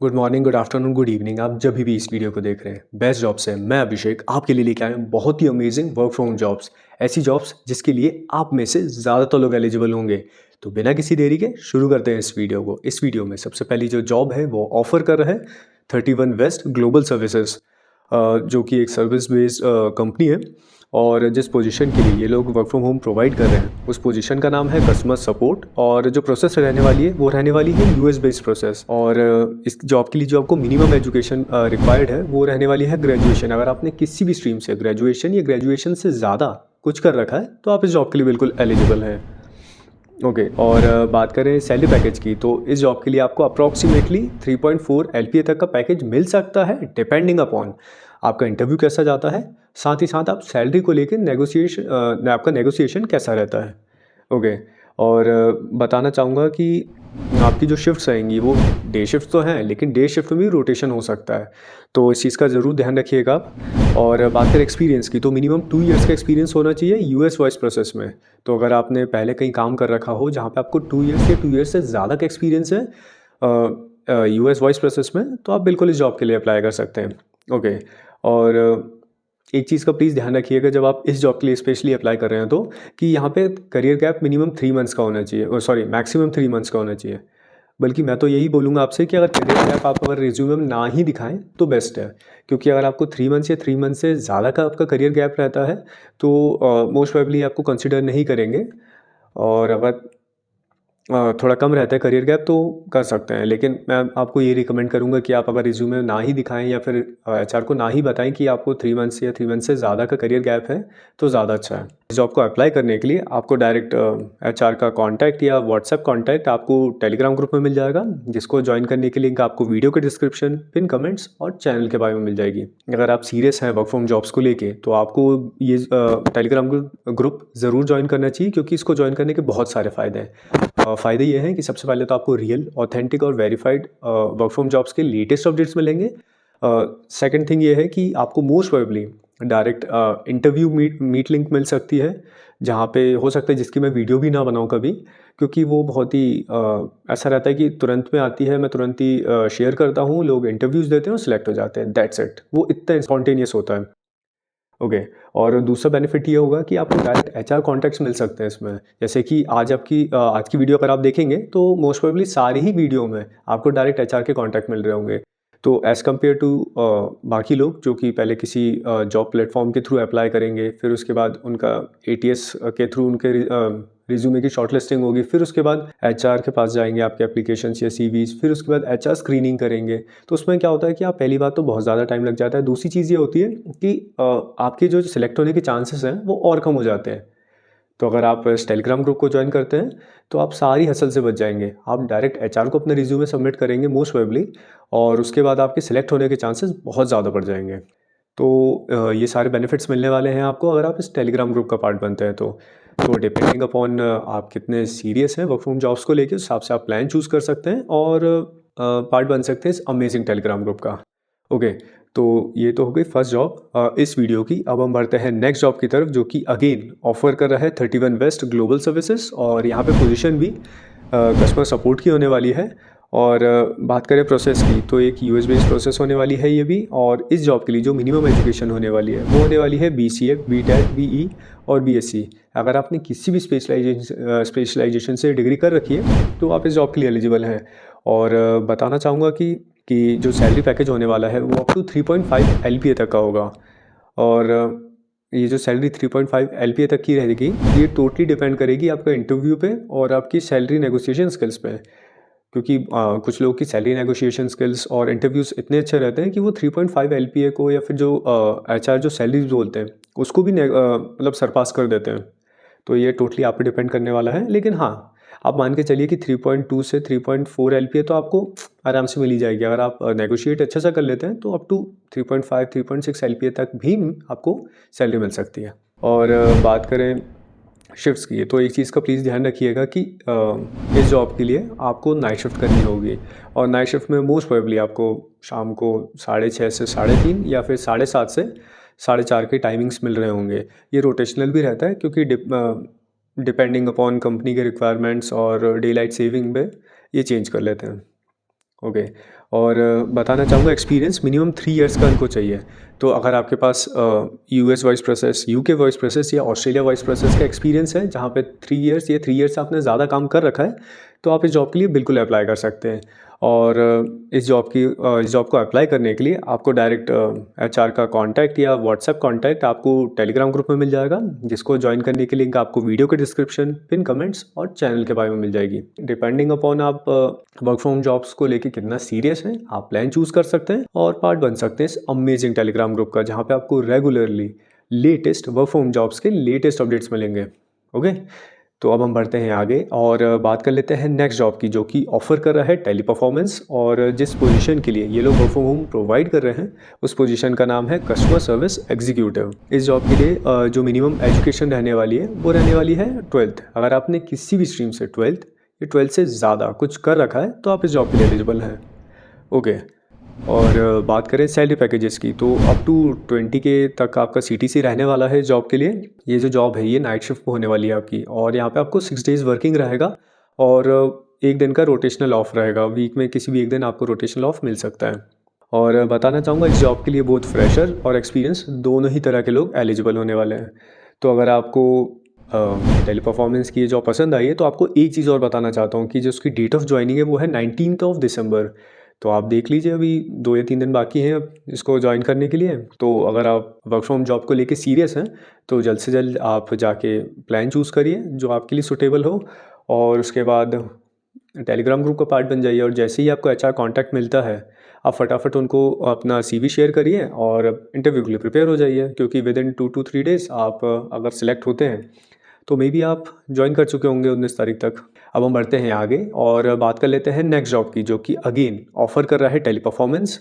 Good morning, good afternoon, good evening. आप जब भी इस वीडियो को देख रहे हैं, बेस्ट जॉब से मैं अभिषेक आपके लिए लेके आया हूँ बहुत ही अमेजिंग वर्क फ्रॉम जॉब्स। ऐसी जॉब्स जिसके लिए आप में से ज़्यादातर लोग एलिजिबल होंगे। तो बिना किसी देरी के शुरू करते हैं इस वीडियो को। इस वीडियो में सबसे पहली जो जॉब है वो ऑफर कर रहा है 31 वेस्ट ग्लोबल सर्विसेज, जो कि एक सर्विस बेस्ड कंपनी है। और जिस पोजीशन के लिए ये लोग वर्क फ्रॉम होम प्रोवाइड कर रहे हैं उस पोजीशन का नाम है कस्टमर सपोर्ट। और जो प्रोसेस रहने वाली है वो रहने वाली है यूएस बेस्ड प्रोसेस। और इस जॉब के लिए जो आपको मिनिमम एजुकेशन रिक्वायर्ड है वो रहने वाली है ग्रेजुएशन। अगर आपने किसी भी स्ट्रीम से ग्रेजुएशन या ग्रेजुएशन से ज़्यादा कुछ कर रखा है तो आप इस जॉब के लिए बिल्कुल एलिजिबल हैं। ओके, और बात करें सैलरी पैकेज की तो इस जॉब के लिए आपको अप्रॉक्सीमेटली 3.4 LPA तक का पैकेज मिल सकता है, डिपेंडिंग अपॉन आपका इंटरव्यू कैसा जाता है। साथ ही साथ आप सैलरी को लेकर आपका नेगोशिएशन कैसा रहता है। ओके, और बताना चाहूँगा कि आपकी जो शिफ्ट्स आएंगी वो डे शिफ्ट तो हैं, लेकिन डे शिफ्ट में भी रोटेशन हो सकता है, तो इस चीज़ का ज़रूर ध्यान रखिएगा आप। और बात करें एक्सपीरियंस की तो मिनिमम 2 इयर्स का एक्सपीरियंस होना चाहिए यूएस वॉइस प्रोसेस में। तो अगर आपने पहले कहीं काम कर रखा हो जहाँ पे आपको 2 इयर्स या 2 इयर्स से ज़्यादा का एक्सपीरियंस है यूएस वॉइस प्रोसेस में, तो आप बिल्कुल इस जॉब के लिए अप्लाई कर सकते हैं। ओके, और एक चीज़ का प्लीज़ ध्यान रखिएगा जब आप इस जॉब के लिए स्पेशली अप्लाई कर रहे हैं तो, कि यहाँ पे करियर गैप मिनिमम 3 मंथ्स का होना चाहिए, सॉरी मैक्सिमम 3 मंथ्स का होना चाहिए। बल्कि मैं तो यही बोलूँगा आपसे कि अगर करियर गैप आप अगर रिज्यूमे में ना ही दिखाएं तो बेस्ट है। क्योंकि अगर आपको 3 मंथ्स या 3 मंथ से ज़्यादा का आपका करियर गैप रहता है तो मोस्ट प्रोबेबली आपको कंसिडर नहीं करेंगे। और अगर थोड़ा कम रहता है करियर गैप तो कर सकते हैं, लेकिन मैं आपको ये रिकमेंड करूँगा कि आप अगर रिज्यूमे ना ही दिखाएं या फिर एचआर को ना ही बताएं कि आपको 3 मंथ्स या 3 मंथ से ज़्यादा का करियर गैप है तो ज़्यादा अच्छा है। इस जॉब को अप्लाई करने के लिए आपको डायरेक्ट एचआर का कॉन्टैक्ट या व्हाट्सएप कॉन्टैक्ट आपको टेलीग्राम ग्रुप में मिल जाएगा, जिसको ज्वाइन करने की लिंक आपको वीडियो के डिस्क्रिप्शन, पिन कमेंट्स और चैनल के बारे में मिल जाएगी। अगर आप सीरियस हैं वर्क फ्रॉम जॉब्स को लेके तो आपको ये टेलीग्राम ग्रुप ज़रूर ज्वाइन करना चाहिए, क्योंकि इसको ज्वाइन करने के बहुत सारे फ़ायदे हैं। फ़ायदे ये हैं कि सबसे पहले तो आपको रियल, ऑथेंटिक और वेरीफाइड वर्क फ्रॉम जॉब्स के लेटेस्ट अपडेट्स मिलेंगे। सेकंड थिंग ये है कि आपको most probably direct interview meet link मिल सकती है, जहाँ पे हो सकता है जिसकी मैं वीडियो भी ना बनाऊँ कभी, क्योंकि वो बहुत ही ऐसा रहता है कि तुरंत में आती है, मैं तुरंत ही शेयर करता हूँ, लोग इंटरव्यूज़ देते हैं और सिलेक्ट हो जाते हैं, दैट्स इट। वो इतना स्पॉन्टेनियस होता है। ओके, और दूसरा बेनिफिट ये होगा कि आपको डायरेक्ट एचआर कॉन्टैक्ट्स मिल सकते हैं इसमें। जैसे कि आज की वीडियो अगर आप देखेंगे तो मोस्ट प्रोबेबली सारी ही वीडियो में आपको डायरेक्ट एचआर के कॉन्टैक्ट मिल रहे होंगे। तो एज़ कम्पेयर टू बाकी लोग जो कि पहले किसी जॉब प्लेटफॉर्म के थ्रू अप्लाई करेंगे, फिर उसके बाद उनका एटीएस के थ्रू उनके रिज्यूमे की शॉर्टलिस्टिंग होगी, फिर उसके बाद एचआर के पास जाएंगे आपके एप्लीकेशंस या सीवीज, फिर उसके बाद एचआर स्क्रीनिंग करेंगे। तो उसमें क्या होता है कि आप पहली बात तो बहुत ज़्यादा टाइम लग जाता है, दूसरी चीज़ ये होती है कि आपके जो सिलेक्ट होने के चांसेस हैं वो और कम हो जाते हैं। तो अगर आप इस टेलीग्राम ग्रुप को ज्वाइन करते हैं तो आप सारी हसल से बच जाएंगे। आप डायरेक्ट एचआर को अपना रिज्यूमे सबमिट करेंगे मोस्ट प्रोबेबली, और उसके बाद आपके सिलेक्ट होने के चांसेस बहुत ज़्यादा बढ़ जाएंगे। तो ये सारे बेनिफिट्स मिलने वाले हैं आपको अगर आप इस टेलीग्राम ग्रुप का पार्ट बनते हैं तो डिपेंडिंग अपॉन आप कितने सीरियस हैं वर्क फ्रॉम जॉब्स को लेकर, उस हिसाब से आप प्लान चूज़ कर सकते हैं और पार्ट बन सकते हैं इस अमेजिंग टेलीग्राम ग्रुप का। ओके, तो ये तो हो गई फर्स्ट जॉब इस वीडियो की। अब हम बढ़ते हैं नेक्स्ट जॉब की तरफ, जो कि अगेन ऑफर कर रहा है 31 वेस्ट ग्लोबल सर्विसेज, और यहाँ पे पोजीशन भी कस्टमर सपोर्ट की होने वाली है। और बात करें प्रोसेस की तो एक यूएस बेस्ड प्रोसेस होने वाली है ये भी। और इस जॉब के लिए जो मिनिमम एजुकेशन होने वाली है वो होने वाली है BCA, BTech, BE और BSc। अगर आपने किसी भी स्पेशलाइजेशन से डिग्री कर रखी है तो आप इस जॉब के लिए एलिजिबल हैं। और बताना चाहूँगा कि जो सैलरी पैकेज होने वाला है वो अप टू 3.5 LPA तक का होगा। और ये जो सैलरी 3.5 LPA तक की रहेगी ये टोटली डिपेंड करेगी आपका इंटरव्यू पे और आपकी सैलरी नेगोशिएशन स्किल्स पे। क्योंकि कुछ लोगों की सैलरी नेगोशिएशन स्किल्स और इंटरव्यूज़ इतने अच्छे रहते हैं कि वो 3.5 LPA को या फिर जो एचआर जो सैलरीज बोलते हैं उसको भी मतलब सरपास कर देते हैं। तो ये टोटली आप पे डिपेंड करने वाला है, लेकिन हाँ, आप मान के चलिए कि 3.2 से 3.4 LPA तो आपको आराम से मिल ही जाएगी। अगर आप नेगोशिएट अच्छा सा कर लेते हैं तो अप टू 3.5 3.6 LPA तक भी आपको सैलरी मिल सकती है। और बात करें शिफ्ट्स की तो एक चीज़ का प्लीज़ ध्यान रखिएगा कि इस जॉब के लिए आपको नाइट शिफ्ट करनी होगी। और नाइट शिफ्ट में मोस्ट प्रोबेबली आपको शाम को 6:30 से 3:30 या फिर 7:30 से 4:30 के टाइमिंग्स मिल रहे होंगे। ये रोटेशनल भी रहता है क्योंकि डिपेंडिंग अपॉन कंपनी के रिक्वायरमेंट्स और डे लाइट सेविंग पे ये चेंज कर लेते हैं। ओके, और बताना चाहूँगा एक्सपीरियंस मिनिमम 3 इयर्स का इनको चाहिए। तो अगर आपके पास US voice process, UK voice process या ऑस्ट्रेलिया वॉइस प्रोसेस का एक्सपीरियंस है जहाँ पे 3 इयर्स या 3 इयर्स से आपने ज़्यादा काम कर रखा है, तो आप इस जॉब के लिए बिल्कुल अप्लाई कर सकते हैं। और इस जॉब को अप्लाई करने के लिए आपको डायरेक्ट एचआर का कॉन्टैक्ट या व्हाट्सएप कॉन्टैक्ट आपको टेलीग्राम ग्रुप में मिल जाएगा, जिसको ज्वाइन करने की लिंक आपको वीडियो के डिस्क्रिप्शन, पिन कमेंट्स और चैनल के बारे में मिल जाएगी। डिपेंडिंग अपॉन आप वर्क फ्रॉम जॉब्स को लेके कितना सीरियस हैं, आप प्लान चूज़ कर सकते हैं और पार्ट बन सकते हैं इस अमेजिंग टेलीग्राम ग्रुप का, जहाँ पे आपको regularly latest work from jobs के लेटेस्ट अपडेट्स मिलेंगे। ओके, तो अब हम बढ़ते हैं आगे और बात कर लेते हैं नेक्स्ट जॉब की, जो कि ऑफर कर रहा है टेली परफॉर्मेंस। और जिस पोजीशन के लिए ये लोग वर्क फ्रॉम होम प्रोवाइड कर रहे हैं, उस पोजीशन का नाम है कस्टमर सर्विस एग्जीक्यूटिव। इस जॉब के लिए जो मिनिमम एजुकेशन रहने वाली है वो रहने वाली है 12th। अगर आपने किसी भी स्ट्रीम से 12th या 12th से ज़्यादा कुछ कर रखा है तो आप इस जॉब के लिए एलिजिबल हैं। ओके, और बात करें सैलरी पैकेजेस की, तो अप टू 20 के तक आपका सीटीसी रहने वाला है जॉब के लिए। ये जो जॉब है ये नाइट शिफ्ट होने वाली है आपकी, और यहाँ पे आपको 6 डेज़ वर्किंग रहेगा और एक दिन का रोटेशनल ऑफ रहेगा। वीक में किसी भी एक दिन आपको रोटेशनल ऑफ मिल सकता है। और बताना चाहूँगा इस जॉब के लिए बोथ फ्रेशर और एक्सपीरियंस दोनों ही तरह के लोग एलिजिबल होने वाले हैं। तो अगर आपको टेली परफॉर्मेंस की ये जॉब पसंद आई है तो आपको एक चीज़ और बताना चाहता हूँ कि जो उसकी डेट ऑफ ज्वाइनिंग है वो है 19th ऑफ दिसंबर। तो आप देख लीजिए, अभी 2 या 3 दिन बाकी हैं अब इसको ज्वाइन करने के लिए। तो अगर आप वर्क फ्रॉम जॉब को लेके सीरियस हैं तो जल्द से जल्द आप जाके प्लान चूज़ करिए जो आपके लिए सूटेबल हो, और उसके बाद टेलीग्राम ग्रुप का पार्ट बन जाइए। और जैसे ही आपको एचआर कॉन्टैक्ट मिलता है, आप फटाफट उनको अपना सीवी शेयर करिए और इंटरव्यू के लिए प्रिपेयर हो जाइए, क्योंकि विद इन 2 to 3 डेज़ आप अगर सिलेक्ट होते हैं तो मे बी आप ज्वाइन कर चुके होंगे 19 तारीख तक। अब हम बढ़ते हैं आगे और बात कर लेते हैं नेक्स्ट जॉब की, जो कि अगेन ऑफर कर रहा है टेली परफॉर्मेंस।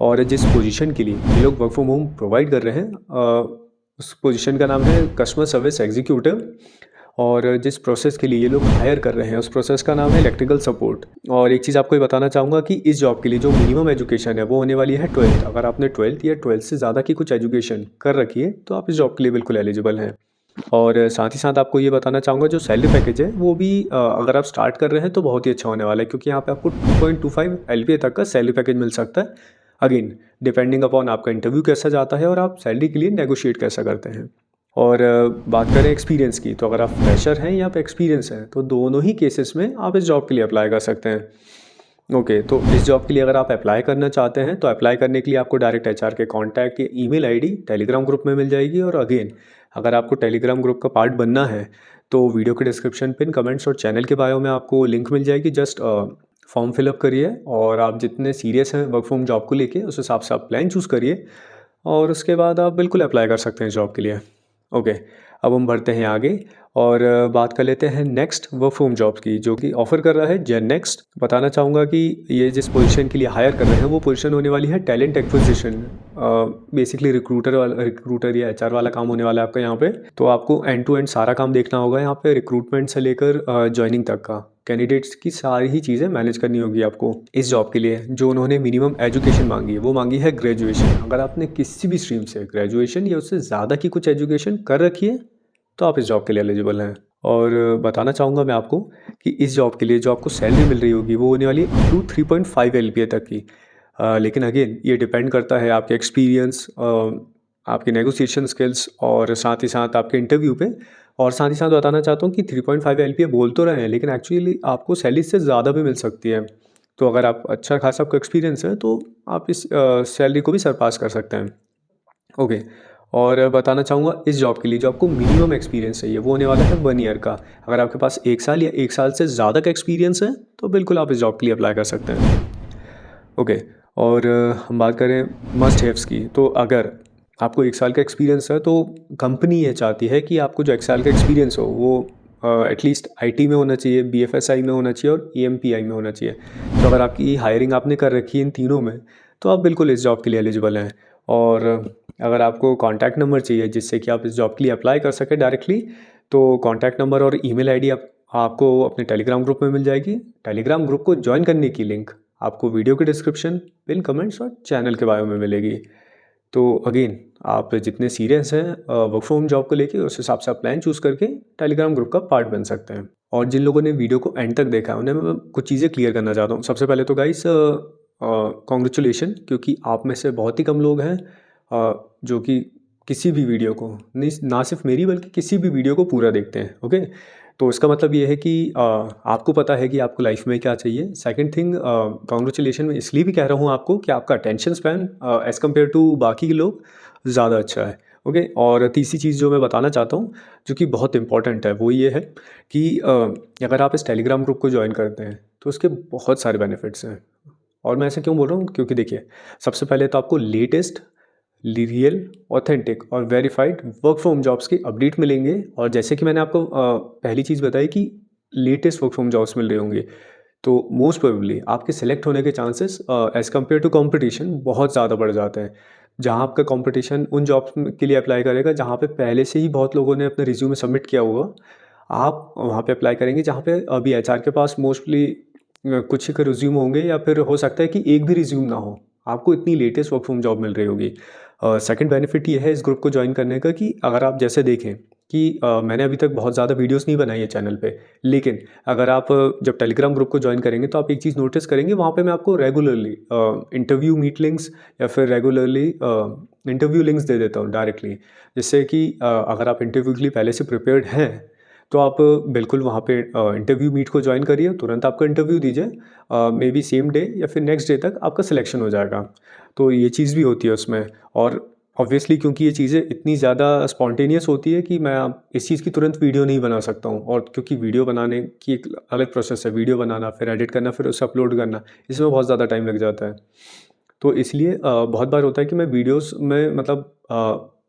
और जिस पोजीशन के लिए ये लोग वर्क फ्रॉम होम प्रोवाइड कर रहे हैं उस पोजीशन का नाम है कस्टमर सर्विस एग्जीक्यूटिव। और जिस प्रोसेस के लिए ये लोग हायर कर रहे हैं उस प्रोसेस का नाम है इलेक्ट्रिकल सपोर्ट। और एक चीज़ आपको ये बताना चाहूँगा कि इस जॉब के लिए जो मिनिमम एजुकेशन है वो होने वाली है 12th। अगर आपने 12th या 12th से ज़्यादा की कुछ एजुकेशन कर रखी है तो आप इस जॉब के लिए बिल्कुल एलिजिबल हैं। और साथ ही साथ आपको ये बताना चाहूँगा जो सैलरी पैकेज है वो भी अगर आप स्टार्ट कर रहे हैं तो बहुत ही अच्छा होने वाला है, क्योंकि यहाँ पे आपको 2.25 LPA तक का सैलरी पैकेज मिल सकता है। अगेन डिपेंडिंग अपॉन आपका इंटरव्यू कैसा जाता है और आप सैलरी के लिए नेगोशिएट कैसा करते हैं। और बात करें एक्सपीरियंस की, तो अगर आप फ्रेशर हैं या आप एक्सपीरियंस हैं तो दोनों ही केसेस में आप इस जॉब के लिए अप्लाई कर सकते हैं। ओके, तो इस जॉब के लिए अगर आप अप्लाई करना चाहते हैं तो अप्लाई करने के लिए आपको डायरेक्ट एचआर के कॉन्टैक्ट या ईमेल आईडी टेलीग्राम ग्रुप में मिल जाएगी। और अगेन अगर आपको टेलीग्राम ग्रुप का पार्ट बनना है तो वीडियो के डिस्क्रिप्शन, पिन कमेंट्स और चैनल के बायो में आपको लिंक मिल जाएगी। जस्ट फॉर्म फिलअप करिए और आप जितने सीरियस हैं वर्क फ्रॉम जॉब को लेके उस हिसाब से आप प्लान चूज़ करिए और उसके बाद आप बिल्कुल अप्लाई कर सकते हैं जॉब के लिए। ओके, अब हम बढ़ते हैं आगे और बात कर लेते हैं नेक्स्ट वर्क फ्रॉम जॉब्स की, जो कि ऑफर कर रहा है जेन नेक्स्ट। बताना चाहूँगा कि ये जिस पोजीशन के लिए हायर कर रहे हैं वो पोजीशन होने वाली है टैलेंट एक्विजिशन। बेसिकली रिक्रूटर या एचआर वाला काम होने वाला है आपका यहाँ पे। तो आपको एंड टू एंड सारा काम देखना होगा यहाँ पे, रिक्रूटमेंट से लेकर ज्वाइनिंग तक का। कैंडिडेट्स की सारी ही चीज़ें मैनेज करनी होगी आपको इस जॉब के लिए। जो उन्होंने मिनिमम एजुकेशन मांगी है वो मांगी है ग्रेजुएशन। अगर आपने किसी भी स्ट्रीम से ग्रेजुएशन या उससे ज़्यादा की कुछ एजुकेशन कर रखी है तो आप इस जॉब के लिए एलिजिबल हैं। और बताना चाहूँगा मैं आपको कि इस जॉब के लिए जो आपको सैलरी मिल रही होगी वो होने वाली है अप टू 3.5 LPA तक की। लेकिन अगेन ये डिपेंड करता है आपके एक्सपीरियंस, आपके नेगोशिएशन स्किल्स और साथ ही साथ आपके इंटरव्यू पे। और साथ ही साथ बताना चाहता हूँ कि 3.5 LPA बोल तो रहे हैं लेकिन एक्चुअली आपको सैलरी से ज़्यादा भी मिल सकती है। तो अगर आप अच्छा खासा आपका एक्सपीरियंस है तो आप इस सैलरी को भी सरपास कर सकते हैं। ओके, और बताना चाहूँगा इस जॉब के लिए जो आपको मिनिमम एक्सपीरियंस चाहिए वो होने वाला है 1 ईयर का। अगर आपके पास 1 साल या 1 साल से ज़्यादा का एक्सपीरियंस है तो बिल्कुल आप इस जॉब के लिए अप्लाई कर सकते हैं। ओके, और हम बात करें मस्ट हैव्स की, तो अगर आपको 1 साल का एक्सपीरियंस है तो कंपनी ये चाहती है कि आपको जो 1 साल का एक्सपीरियंस हो वो एटलीस्ट आईटी में होना चाहिए, बीएफएसआई में होना चाहिए और ईएमपीआई में होना चाहिए। तो अगर आपकी हायरिंग आपने कर रखी है इन तीनों में तो आप बिल्कुल इस जॉब के लिए एलिजिबल हैं। और अगर आपको कॉन्टैक्ट नंबर चाहिए जिससे कि आप इस जॉब के लिए अप्लाई कर सकें डायरेक्टली, तो कॉन्टैक्ट नंबर और ईमेल आईडी आपको अपने टेलीग्राम ग्रुप में मिल जाएगी। टेलीग्राम ग्रुप को ज्वाइन करने की लिंक आपको वीडियो के डिस्क्रिप्शन, पिन कमेंट्स और चैनल के बारे में मिलेगी। तो अगेन आप जितने सीरियस हैं वर्क फ्रॉम जॉब को लेके उस हिसाब से आप प्लान चूज़ करके टेलीग्राम ग्रुप का पार्ट बन सकते हैं। और जिन लोगों ने वीडियो को एंड तक देखा है उन्हें मैं कुछ चीज़ें क्लियर करना चाहता हूँ। सबसे पहले तो गाइस कॉन्ग्रेचुलेशन, क्योंकि आप में से बहुत ही कम लोग हैं जो कि किसी भी वीडियो को नहीं, ना सिर्फ मेरी बल्कि किसी भी वीडियो को पूरा देखते हैं। ओके, तो इसका मतलब ये है कि आपको पता है कि आपको लाइफ में क्या चाहिए। सेकंड थिंग, कॉन्ग्रेचुलेशन मैं इसलिए भी कह रहा हूँ आपको कि आपका attention span as compare to बाकी के लोग ज़्यादा अच्छा है। ओके, और तीसरी चीज़ जो मैं बताना चाहता हूँ जो कि बहुत इंपॉर्टेंट है वो ये है कि अगर आप इस टेलीग्राम ग्रुप को ज्वाइन करते हैं तो उसके बहुत सारे बेनिफिट्स हैं। और मैं ऐसे क्यों बोल रहा हूँ, क्योंकि देखिए, सबसे पहले तो आपको लेटेस्ट, रियल, ऑथेंटिक और वेरीफाइड वर्क फ्रॉम जॉब्स की अपडेट मिलेंगे। और जैसे कि मैंने आपको पहली चीज़ बताई कि लेटेस्ट वर्क फ्रॉम जॉब्स मिल रहे होंगे, तो मोस्ट प्रोबेबली आपके सेलेक्ट होने के chances as compare to competition बहुत ज़्यादा बढ़ जाते हैं। जहाँ आपका कंपटीशन उन जॉब्स के लिए अप्लाई करेगा जहाँ पे पहले से ही बहुत लोगों ने अपना रिज्यूमे सबमिट किया होगा, आप वहाँ पे अप्लाई करेंगे जहाँ पे अभी एचआर के पास मोस्टली कुछ ही रिज्यूम होंगे, या फिर हो सकता है कि एक भी रिज्यूम ना हो। आपको इतनी लेटेस्ट वर्क फ्रॉम जॉब मिल रही होगी। सेकंड बेनिफिट ये है इस ग्रुप को ज्वाइन करने का कि अगर आप जैसे देखें कि मैंने अभी तक बहुत ज़्यादा वीडियोस नहीं बनाई है चैनल पे, लेकिन अगर आप जब टेलीग्राम ग्रुप को ज्वाइन करेंगे तो आप एक चीज़ नोटिस करेंगे, वहाँ पे मैं आपको रेगुलरली इंटरव्यू मीट लिंक्स या फिर रेगुलरली इंटरव्यू लिंक्स दे देता हूँ डायरेक्टली, जिससे कि अगर आप इंटरव्यू के लिए पहले से प्रिपेयर्ड हैं तो आप बिल्कुल वहाँ पे इंटरव्यू मीट को ज्वाइन करिए, तुरंत आपका इंटरव्यू दीजिए, मे बी सेम डे या फिर नेक्स्ट डे तक आपका सिलेक्शन हो जाएगा। तो ये चीज़ भी होती है उसमें। और ऑब्वियसली क्योंकि ये चीज़ें इतनी ज़्यादा स्पॉन्टेनियस होती है कि मैं अब इस चीज़ की तुरंत वीडियो नहीं बना सकता हूँ, और क्योंकि वीडियो बनाने की एक अलग प्रोसेस है, वीडियो बनाना फिर एडिट करना फिर उसे अपलोड करना, इसमें बहुत ज़्यादा टाइम लग जाता है। तो इसलिए बहुत बार होता है कि मैं वीडियोस में मतलब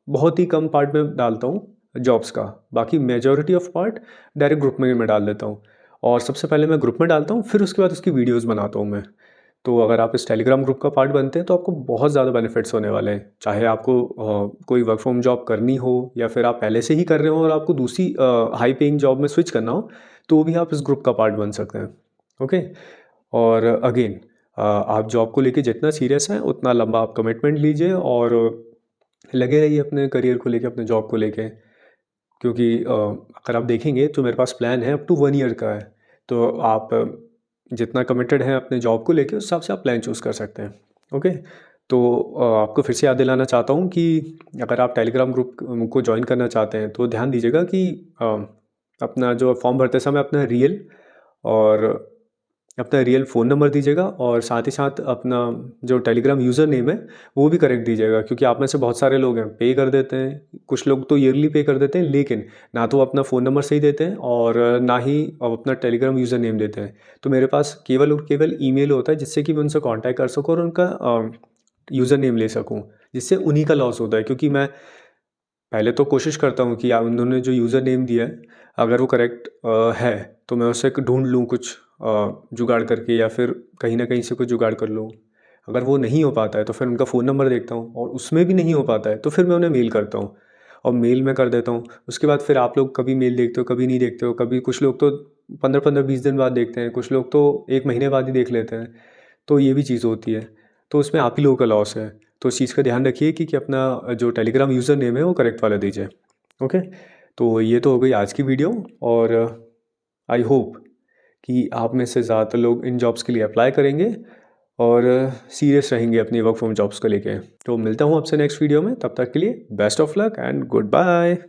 बहुत ही कम पार्ट में डालता हूँ जॉब्स का, बाकी majority of part direct group में मैं डाल देता हूँ। और सबसे पहले मैं ग्रुप में डालता हूँ, फिर उसके बाद उसकी वीडियोस बनाता हूँ मैं। तो अगर आप इस टेलीग्राम ग्रुप का पार्ट बनते हैं तो आपको बहुत ज़्यादा बेनिफिट्स होने वाले हैं, चाहे आपको कोई वर्क फ्रॉम जॉब करनी हो या फिर आप पहले से ही कर रहे हो और आपको दूसरी हाई पेइंग जॉब में स्विच करना हो, तो भी आप इस ग्रुप का पार्ट बन सकते हैं। ओके, और अगेन आप जॉब को लेके जितना सीरियस हैं उतना लंबा आप कमिटमेंट लीजिए और लगे रहिए अपने करियर को लेके, अपने जॉब को लेके। क्योंकि अगर आप देखेंगे तो मेरे पास प्लान है अप टू 1 ईयर का है। तो आप जितना कमिटेड हैं अपने जॉब को लेके उस हिसाब से आप प्लान चूज़ कर सकते हैं। ओके, तो आपको फिर से याद दिलाना चाहता हूँ कि अगर आप टेलीग्राम ग्रुप को ज्वाइन करना चाहते हैं तो ध्यान दीजिएगा कि अपना जो फॉर्म भरते समय अपना रियल फ़ोन नंबर दीजिएगा, और साथ ही साथ अपना जो टेलीग्राम यूज़र नेम है वो भी करेक्ट दीजिएगा। क्योंकि आप में से बहुत सारे लोग हैं पे कर देते हैं, कुछ लोग तो ईयरली पे कर देते हैं, लेकिन ना तो अपना फ़ोन नंबर सही देते हैं और ना ही अपना टेलीग्राम यूज़र नेम देते हैं। तो मेरे पास केवल और केवल ईमेल होता है जिससे कि मैं उनसे कॉन्टैक्ट कर सकूँ और उनका यूज़र नेम ले सकूँ, जिससे उन्हीं का लॉस होता है। क्योंकि मैं पहले तो कोशिश करता हूँ कि उन्होंने जो यूज़र नेम दिया है अगर वो करेक्ट है तो मैं उससे ढूंढ लूँ कुछ जुगाड़ करके, या फिर कहीं ना कहीं से कुछ जुगाड़ कर लूँ। अगर वो नहीं हो पाता है तो फिर उनका फ़ोन नंबर देखता हूँ, और उसमें भी नहीं हो पाता है तो फिर मैं उन्हें मेल करता हूँ, और मेल में कर देता हूँ। उसके बाद फिर आप लोग कभी मेल देखते हो, कभी नहीं देखते हो, कभी कुछ लोग तो 15-15-20 दिन बाद देखते हैं, कुछ लोग तो 1 महीने बाद ही देख लेते हैं। तो ये भी चीज़ होती है, तो उसमें आप ही लोगों का लॉस है। तो इस चीज़ का ध्यान रखिए कि अपना जो टेलीग्राम यूज़र नेम है वो करेक्ट वाला दीजिए। ओके, तो ये तो हो गई आज की वीडियो, और आई होप कि आप में से ज़्यादातर लोग इन जॉब्स के लिए अप्लाई करेंगे और सीरियस रहेंगे अपनी वर्क फ्रॉम जॉब्स को लेके। तो मिलता हूँ आपसे नेक्स्ट वीडियो में, तब तक के लिए best of luck and good bye.